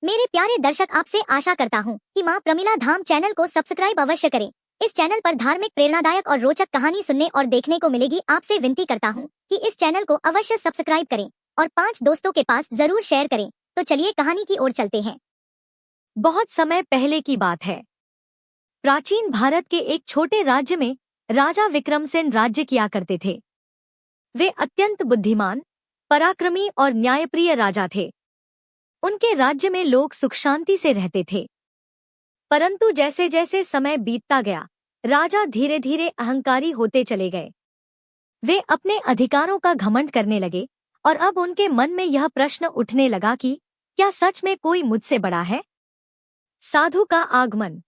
मेरे प्यारे दर्शक, आपसे आशा करता हूँ कि माँ प्रमिला धाम चैनल को सब्सक्राइब अवश्य करें। इस चैनल पर धार्मिक, प्रेरणादायक और रोचक कहानी सुनने और देखने को मिलेगी। आपसे विनती करता हूँ कि इस चैनल को अवश्य सब्सक्राइब करें और 5 दोस्तों के पास जरूर शेयर करें। तो चलिए कहानी की ओर चलते हैं। बहुत समय पहले की बात है। प्राचीन भारत के एक छोटे राज्य में राजा विक्रमसेन राज्य किया करते थे। वे अत्यंत बुद्धिमान, पराक्रमी और न्यायप्रिय राजा थे। उनके राज्य में लोग सुख शांति से रहते थे। परंतु जैसे जैसे समय बीतता गया, राजा धीरे धीरे अहंकारी होते चले गए। वे अपने अधिकारों का घमंड करने लगे और अब उनके मन में यह प्रश्न उठने लगा कि क्या सच में कोई मुझसे बड़ा है? साधु का आगमन।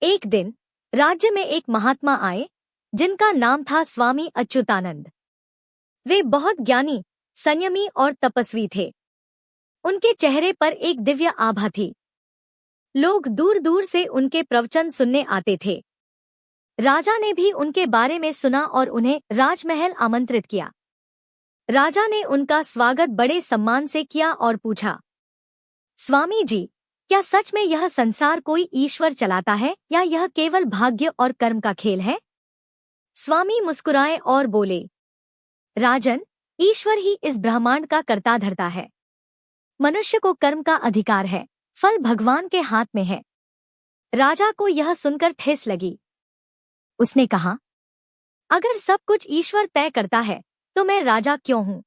एक दिन राज्य में एक महात्मा आए जिनका नाम था स्वामी अच्युतानंद। वे बहुत ज्ञानी, संयमी और तपस्वी थे। उनके चेहरे पर एक दिव्य आभा थी। लोग दूर दूर से उनके प्रवचन सुनने आते थे। राजा ने भी उनके बारे में सुना और उन्हें राजमहल आमंत्रित किया। राजा ने उनका स्वागत बड़े सम्मान से किया और पूछा, स्वामी जी, क्या सच में यह संसार कोई ईश्वर चलाता है या यह केवल भाग्य और कर्म का खेल है? स्वामी मुस्कुराए और बोले, राजन, ईश्वर ही इस ब्रह्मांड का कर्ता धर्ता है। मनुष्य को कर्म का अधिकार है, फल भगवान के हाथ में है। राजा को यह सुनकर ठेस लगी। उसने कहा, अगर सब कुछ ईश्वर तय करता है तो मैं राजा क्यों हूं?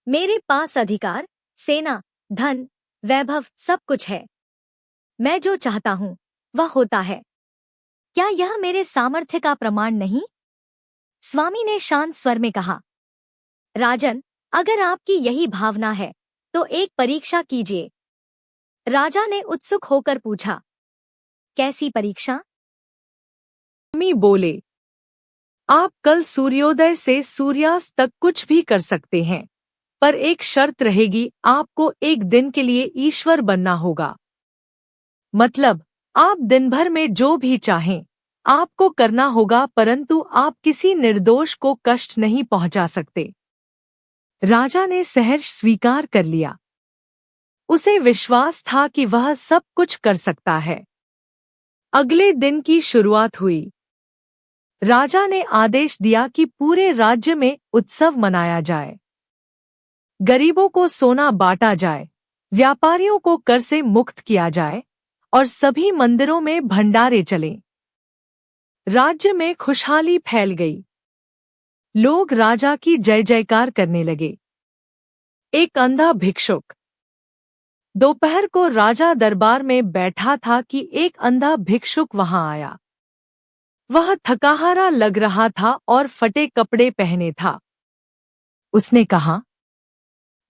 मेरे पास अधिकार, सेना, धन, वैभव सब कुछ है। मैं जो चाहता हूं वह होता है। क्या यह मेरे सामर्थ्य का प्रमाण नहीं? स्वामी ने शांत स्वर में कहा, राजन, अगर आपकी यही भावना है तो एक परीक्षा कीजिए। राजा ने उत्सुक होकर पूछा, कैसी परीक्षा? स्वामी बोले, आप कल सूर्योदय से सूर्यास्त तक कुछ भी कर सकते हैं, पर एक शर्त रहेगी, आपको एक दिन के लिए ईश्वर बनना होगा। मतलब आप दिन भर में जो भी चाहें आपको करना होगा, परंतु आप किसी निर्दोष को कष्ट नहीं पहुंचा सकते। राजा ने सहर्ष स्वीकार कर लिया। उसे विश्वास था कि वह सब कुछ कर सकता है। अगले दिन की शुरुआत हुई। राजा ने आदेश दिया कि पूरे राज्य में उत्सव मनाया जाए। गरीबों को सोना बांटा जाए, व्यापारियों को कर से मुक्त किया जाए और सभी मंदिरों में भंडारे चलें। राज्य में खुशहाली फैल गई। लोग राजा की जय जयकार करने लगे। एक अंधा भिक्षुक। दोपहर को राजा दरबार में बैठा था कि एक अंधा भिक्षुक वहां आया। वह थकाहारा लग रहा था और फटे कपड़े पहने था। उसने कहा,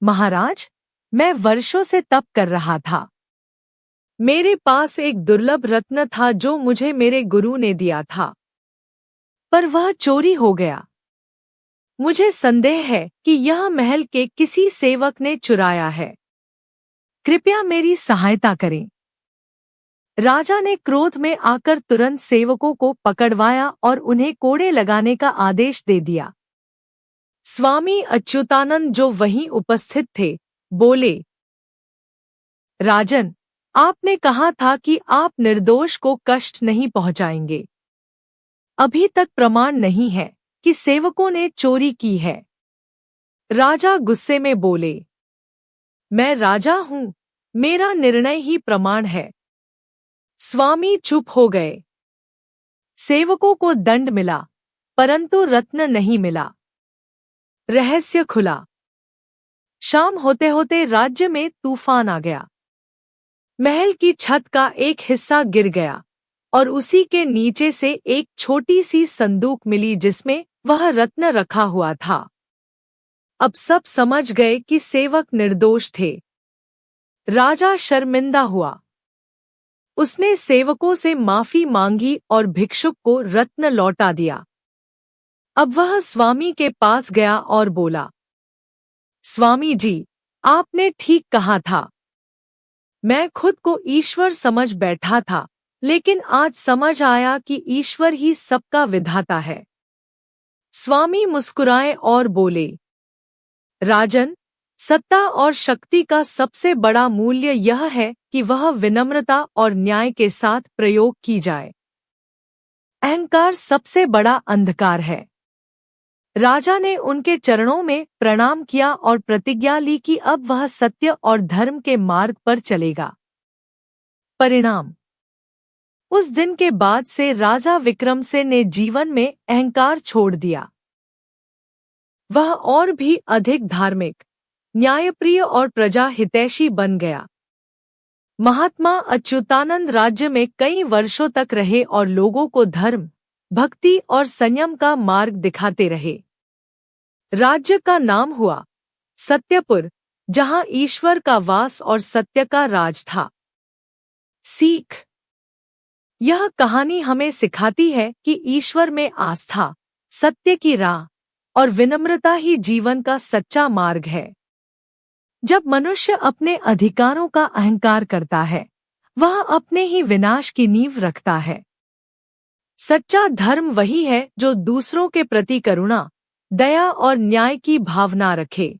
महाराज, मैं वर्षों से तप कर रहा था। मेरे पास एक दुर्लभ रत्न था जो मुझे मेरे गुरु ने दिया था, पर वह चोरी हो गया। मुझे संदेह है कि यह महल के किसी सेवक ने चुराया है। कृपया मेरी सहायता करें। राजा ने क्रोध में आकर तुरंत सेवकों को पकड़वाया और उन्हें कोड़े लगाने का आदेश दे दिया। स्वामी अच्युतानंद, जो वहीं उपस्थित थे, बोले, राजन, आपने कहा था कि आप निर्दोष को कष्ट नहीं पहुंचाएंगे। अभी तक प्रमाण नहीं है कि सेवकों ने चोरी की है। राजा गुस्से में बोले, मैं राजा हूं, मेरा निर्णय ही प्रमाण है। स्वामी चुप हो गए। सेवकों को दंड मिला, परंतु रत्न नहीं मिला। रहस्य खुला। शाम होते होते राज्य में तूफान आ गया। महल की छत का एक हिस्सा गिर गया और उसी के नीचे से एक छोटी सी संदूक मिली जिसमें वह रत्न रखा हुआ था। अब सब समझ गए कि सेवक निर्दोष थे। राजा शर्मिंदा हुआ। उसने सेवकों से माफी मांगी और भिक्षुक को रत्न लौटा दिया। अब वह स्वामी के पास गया और बोला, स्वामी जी, आपने ठीक कहा था। मैं खुद को ईश्वर समझ बैठा था, लेकिन आज समझ आया कि ईश्वर ही सबका विधाता है। स्वामी मुस्कुराए और बोले, राजन, सत्ता और शक्ति का सबसे बड़ा मूल्य यह है कि वह विनम्रता और न्याय के साथ प्रयोग की जाए। अहंकार सबसे बड़ा अंधकार है। राजा ने उनके चरणों में प्रणाम किया और प्रतिज्ञा ली कि अब वह सत्य और धर्म के मार्ग पर चलेगा। परिणाम: उस दिन के बाद से राजा विक्रमसेन ने जीवन में अहंकार छोड़ दिया। वह और भी अधिक धार्मिक, न्यायप्रिय और प्रजा हितैषी बन गया। महात्मा अच्युतानंद राज्य में कई वर्षों तक रहे और लोगों को धर्म, भक्ति और संयम का मार्ग दिखाते रहे। राज्य का नाम हुआ सत्यपुर, जहां ईश्वर का वास और सत्य का राज था। सीख: यह कहानी हमें सिखाती है कि ईश्वर में आस्था, सत्य की राह और विनम्रता ही जीवन का सच्चा मार्ग है। जब मनुष्य अपने अधिकारों का अहंकार करता है, वह अपने ही विनाश की नींव रखता है। सच्चा धर्म वही है जो दूसरों के प्रति करुणा, दया और न्याय की भावना रखे।